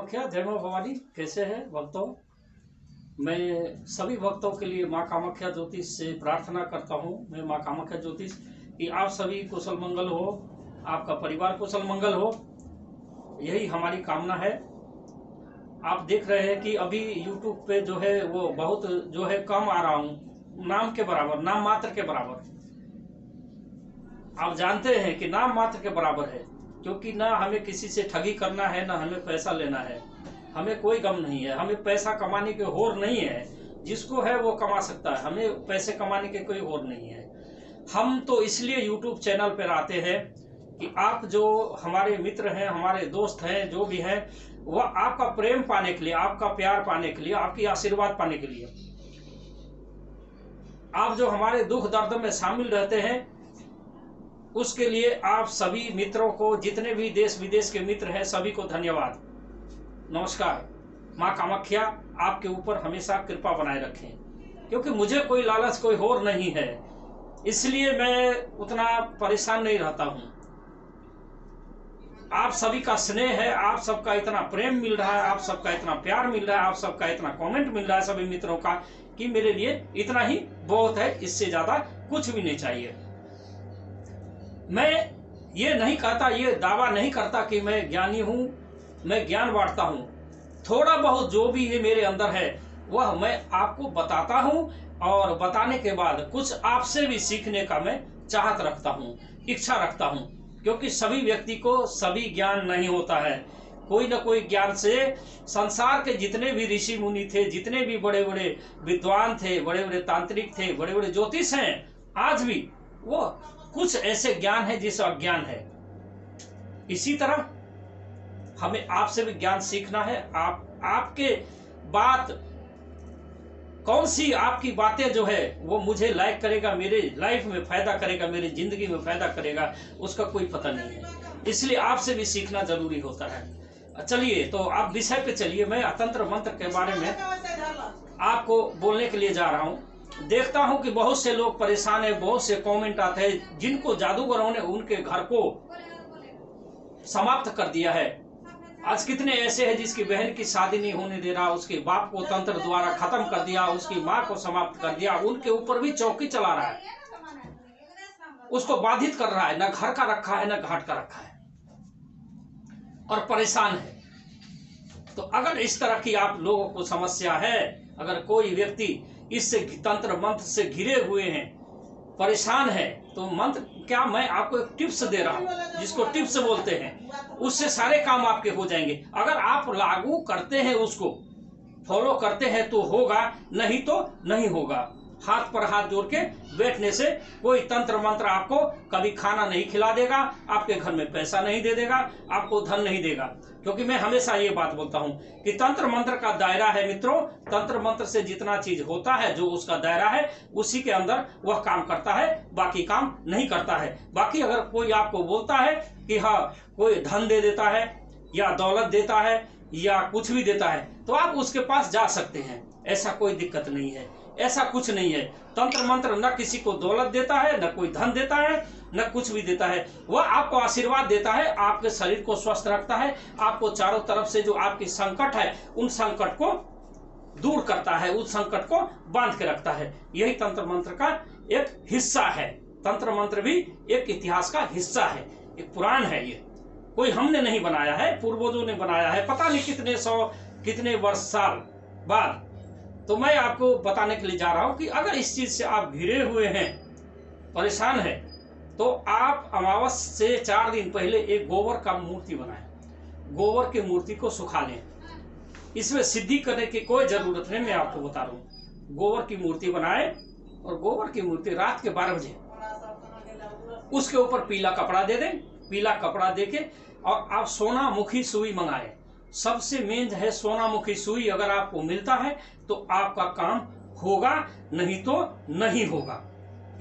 कामाख्या, जय मां भवानी। कैसे हैं भक्तों? मैं सभी भक्तों के लिए मां कामाख्या ज्योतिष से प्रार्थना करता हूं। मैं मां कामाख्या ज्योतिष कि आप सभी कुशल मंगल हो, आपका परिवार कुशल मंगल हो, यही हमारी कामना है। आप देख रहे हैं कि अभी YouTube पे जो है वो बहुत जो है कम आ रहा हूं, नाम के बराबर, नाम मात्र के बराबर। आप जानते हैं कि नाम मात्र के बराबर है, क्योंकि ना हमें किसी से ठगी करना है, ना हमें पैसा लेना है। हमें कोई गम नहीं है, हमें पैसा कमाने के होर नहीं है। जिसको है वो कमा सकता है, हमें पैसे कमाने के कोई होर नहीं है। हम तो इसलिए YouTube चैनल पर आते हैं कि आप जो हमारे मित्र हैं, हमारे दोस्त हैं, जो भी हैं, वह आपका प्रेम पाने के लिए, आपका प्यार पाने के लिए, आपकी आशीर्वाद पाने के लिए, आप जो हमारे दुख दर्द में शामिल रहते हैं, उसके लिए आप सभी मित्रों को, जितने भी देश विदेश के मित्र हैं, सभी को धन्यवाद, नमस्कार। मां कामाख्या आपके ऊपर हमेशा कृपा बनाए रखें, क्योंकि मुझे कोई लालच, कोई होर नहीं है, इसलिए मैं उतना परेशान नहीं रहता हूं। आप सभी का स्नेह है, आप सबका इतना प्रेम मिल रहा है, आप सबका इतना प्यार मिल रहा है, आप सबका इतना कमेंट मिल रहा है सभी मित्रों का, कि मेरे लिए इतना ही बहुत है, इससे ज्यादा कुछ भी नहीं चाहिए। मैं ये नहीं कहता, ये दावा नहीं करता कि मैं ज्ञानी हूं, मैं ज्ञान बांटता हूं। थोड़ा बहुत जो भी है मेरे अंदर है, वह मैं आपको बताता हूं, और बताने के बाद कुछ आपसे भी सीखने का मैं चाहत रखता हूं, इच्छा रखता हूं, क्योंकि सभी व्यक्ति को सभी ज्ञान नहीं होता है। कोई न कोई ज्ञान से संसार के जितने भी ऋषि मुनि थे, जितने भी बड़े बड़े विद्वान थे, बड़े बड़े तांत्रिक थे, बड़े बड़े ज्योतिष हैं, आज भी वो कुछ ऐसे ज्ञान है जिस अज्ञान है। इसी तरह हमें आपसे भी ज्ञान सीखना है। आपके बात कौन सी, आपकी बातें जो है वो मुझे लाइक करेगा, मेरे लाइफ में फायदा करेगा, मेरी जिंदगी में फायदा करेगा, उसका कोई पता नहीं है। इसलिए आपसे भी सीखना जरूरी होता है। चलिए, तो आप विषय पे चलिए। मैं तंत्र मंत्र के बारे में आपको बोलने के लिए जा रहा हूं। देखता हूं कि बहुत से लोग परेशान है, बहुत से कमेंट आते हैं, जिनको जादूगरों ने उनके घर को समाप्त कर दिया है। आज कितने ऐसे हैं जिसकी बहन की शादी नहीं होने दे रहा, उसके बाप को तंत्र द्वारा खत्म कर दिया, उसकी माँ को समाप्त कर दिया, उनके ऊपर भी चौकी चला रहा है, उसको बाधित कर रहा है, न घर का रखा है, न घाट का रखा है, और परेशान है। तो अगर इस तरह की आप लोगों को समस्या है, अगर कोई व्यक्ति इससे तंत्र मंत्र से घिरे हुए हैं, परेशान है, तो मंत्र क्या, मैं आपको एक टिप्स दे रहा हूं, जिसको टिप्स बोलते हैं, उससे सारे काम आपके हो जाएंगे। अगर आप लागू करते हैं, उसको फॉलो करते हैं तो होगा, नहीं तो नहीं होगा। हाथ पर हाथ जोड़ के बैठने से कोई तंत्र मंत्र आपको कभी खाना नहीं खिला देगा, आपके घर में पैसा नहीं दे देगा, आपको धन नहीं देगा। क्योंकि मैं हमेशा ये बात बोलता हूं कि तंत्र मंत्र का दायरा है मित्रों, तंत्र मंत्र से जितना चीज होता है, जो उसका दायरा है, उसी के अंदर वह काम करता है, बाकी काम नहीं करता है। बाकी अगर कोई आपको बोलता है कि हाँ कोई धन दे देता है, या दौलत देता है, या कुछ भी देता है, तो आप उसके पास जा सकते हैं, ऐसा कोई दिक्कत नहीं है। ऐसा कुछ नहीं है। तंत्र मंत्र न किसी को दौलत देता है, न कोई धन देता है, न कुछ भी देता है। वह आपको आशीर्वाद देता है, आपके शरीर को स्वस्थ रखता है, आपको चारों तरफ से जो आपकी संकट है, उन संकट को दूर करता है, उस संकट को बांध के रखता है। यही तंत्र मंत्र का एक हिस्सा है। तंत्र मंत्र भी एक इतिहास का हिस्सा है, एक पुराण है। ये कोई हमने नहीं बनाया है, पूर्वजों ने बनाया है, पता नहीं कितने सौ, कितने वर्ष साल बाद। तो मैं आपको बताने के लिए जा रहा हूं कि अगर इस चीज से आप घिरे हुए हैं, परेशान है, तो आप अमावस से 4 दिन पहले एक गोबर का मूर्ति बनाएं। गोबर की मूर्ति को सुखा लें। इसमें सिद्धि करने की कोई जरूरत नहीं, मैं आपको बता रहा हूं। गोबर की मूर्ति बनाएं, और गोबर की मूर्ति रात के 12 बजे उसके ऊपर पीला कपड़ा दे दें। पीला कपड़ा देके और आप सोना मुखी सुई मंगाएं। सबसे मेन है सोना मुखी सुई। अगर आपको मिलता है तो आपका काम होगा, नहीं तो नहीं होगा।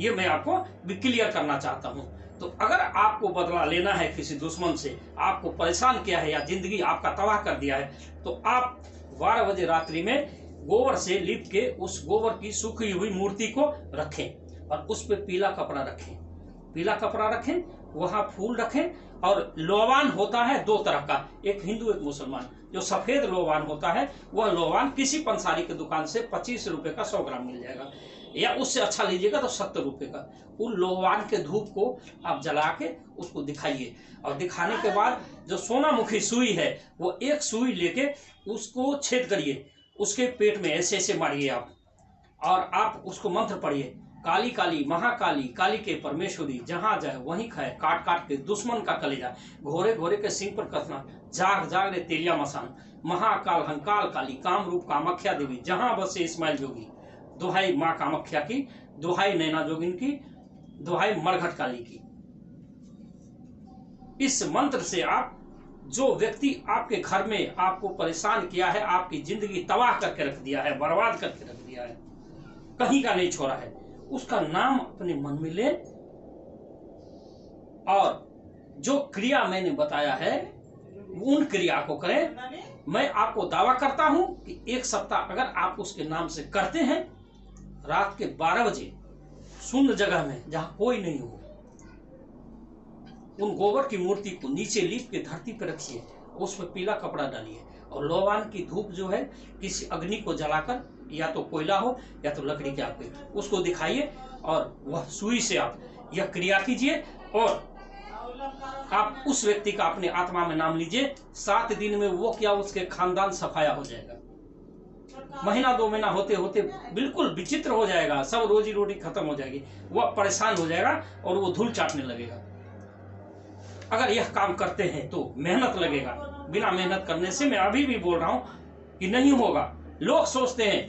ये मैं आपको भी क्लियर करना चाहता हूं। तो अगर आपको बदला लेना है किसी दुश्मन से, आपको परेशान किया है या जिंदगी आपका तबाह कर दिया है, तो आप 12 बजे रात्रि में गोबर से लिप के उस गोबर की सूखी हुई मूर्ति को रखें, और उस पर पीला कपड़ा रखें। पीला कपड़ा रखें वहां फूल रखें। और लोवान होता है दो तरह का, एक हिंदू एक मुसलमान। जो सफेद लोवान होता है वह लोवान किसी पंसारी की दुकान से 25 रुपए का 100 ग्राम मिल जाएगा, या उससे अच्छा लीजिएगा तो 70 रुपए का। उन लोवान के धूप को आप जला के उसको दिखाइए, और दिखाने के बाद जो सोनामुखी सुई है वो एक सुई लेके उसको छेद करिए, उसके पेट में ऐसे ऐसे मारिए आप, और आप उसको मंत्र पढ़िए, काली काली महाकाली काली के परमेश्वरी, जहां जाए वहीं खाए, काट काट के दुश्मन का कलेजा, घोड़े घोड़े के सिंह पर कसना, जाग जाग रे तेलिया मसान, महाकाल हंकाल काली, काम रूप कामाख्या देवी, जहां बसे इस्माइल जोगी, दुहाई माँ कामाख्या की, दुहाई नैना जोगिन की, दुहाई मरघट काली की। इस मंत्र से आप, जो व्यक्ति आपके घर में आपको परेशान किया है, आपकी जिंदगी तबाह करके रख दिया है, बर्बाद करके रख दिया है, कहीं का नहीं छोड़ा है, उसका नाम अपने मन में ले, और जो क्रिया मैंने बताया है उन क्रिया को करें। मैं आपको दावा करता हूं कि एक सप्ताह अगर आप उसके नाम से करते हैं, रात के 12 बजे शून्य जगह में जहां कोई नहीं हो, उन गोबर की मूर्ति को नीचे लीप के धरती पर रखिए, उस पर पीला कपड़ा डालिए, और लोवान की धूप जो है किसी अग्नि को जलाकर, या तो कोयला हो या तो लकड़ी के आग पे, उसको दिखाइए, और वह सुई से आप यह क्रिया कीजिए, और आप उस व्यक्ति का अपने आत्मा में नाम लीजिए। 7 दिन में वो क्या, उसके खानदान सफाया हो जाएगा। महीना 2 महीना होते होते बिल्कुल विचित्र हो जाएगा, सब रोजी रोटी खत्म हो जाएगी, वह परेशान हो जाएगा और वो धूल चाटने लगेगा। अगर यह काम करते हैं तो मेहनत लगेगा, बिना मेहनत करने से मैं अभी भी बोल रहा हूं कि नहीं होगा। लोग सोचते हैं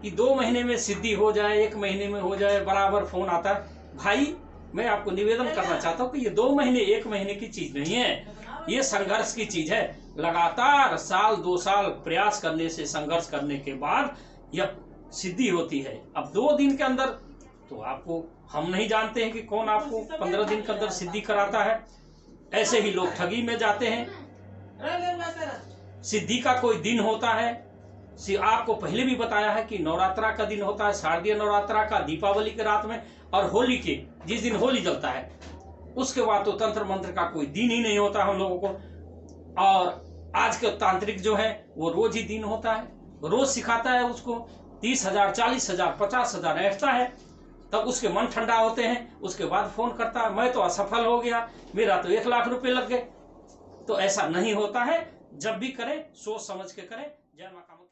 कि 2 महीने में सिद्धि हो जाए, 1 महीने में हो जाए, बराबर फोन आता है। भाई मैं आपको निवेदन करना चाहता हूं कि ये 2 महीने 1 महीने की चीज नहीं है, ये संघर्ष की चीज है। लगातार साल 2 साल प्रयास करने से, संघर्ष करने के बाद यह सिद्धि होती है। अब 2 दिन के अंदर तो आपको, हम नहीं जानते हैं कि कौन आपको 15 दिन के अंदर सिद्धि कराता है। ऐसे ही लोग ठगी में जाते हैं। सिद्धि का कोई दिन होता है, आपको पहले भी बताया है कि नवरात्रा का दिन होता है, शारदीय नवरात्रा का, दीपावली के रात में, और होली के जिस दिन होली जलता है, उसके बाद तो तंत्र मंत्र का कोई दिन ही नहीं होता हम लोगों को। और आज के तांत्रिक जो है वो रोज ही दिन होता है, रोज सिखाता है उसको, 30,000 40,000 50,000 ऐसा है, तब उसके मन ठंडा होते हैं, उसके बाद फोन करता है मैं तो असफल हो गया, मेरा तो 1 लाख रुपए लग गए। तो ऐसा नहीं होता है, जब भी करें सोच समझ के करें। जय मां कामाख्या।